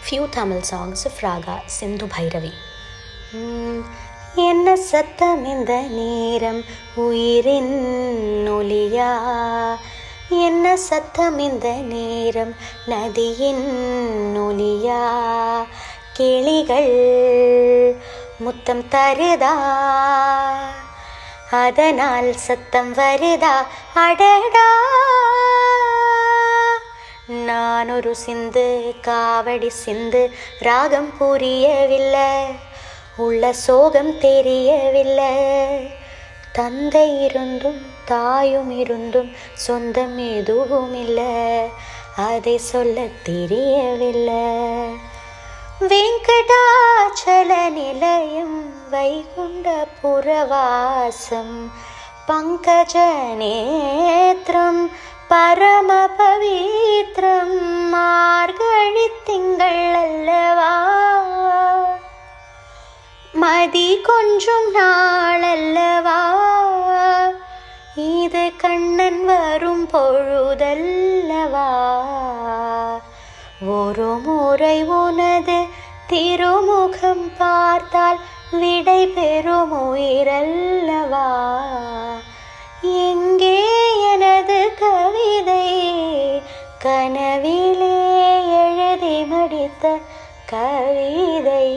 few Tamil songs of Raga Sindhu Bhairavi. என்ன சத்தம் இந்த நேரம் உயிரின் ஒலியா, என்ன சத்தம் இந்த நேரம் நதியின் ஒலியா, கிளிகள் முத்தம் தருதா அதனால் சத்தம் வருதா, அடடா நான் ஒரு சிந்து காவடி சிந்து, ராகம் புரியவில்லை, உள்ள சோகம் தெரியவில்லை, தந்தை இருந்தும் தாயும் இருந்தும் சொந்தம் எதுவும் இல்லை, அதை சொல்ல தெரியவில்லை. வெங்கடாச்சல நிலையம் வைகுண்ட புரவாசம் பங்கஜ நேத்திரம் பரம பவித்ரம், மார்கழி திங்கள் அல்லவா, மதி கொஞ்சம் நாள் அல்லவா, இது கண்ணன் வரும் பொழுதல்லவா, ஒரு முறை உனது திருமுகம் பார்த்தால் விடை பெறும் உயிரல்லவா, எங்கே எனது கவிதை, கனவிலே எழுதி முடித்த கவிதை.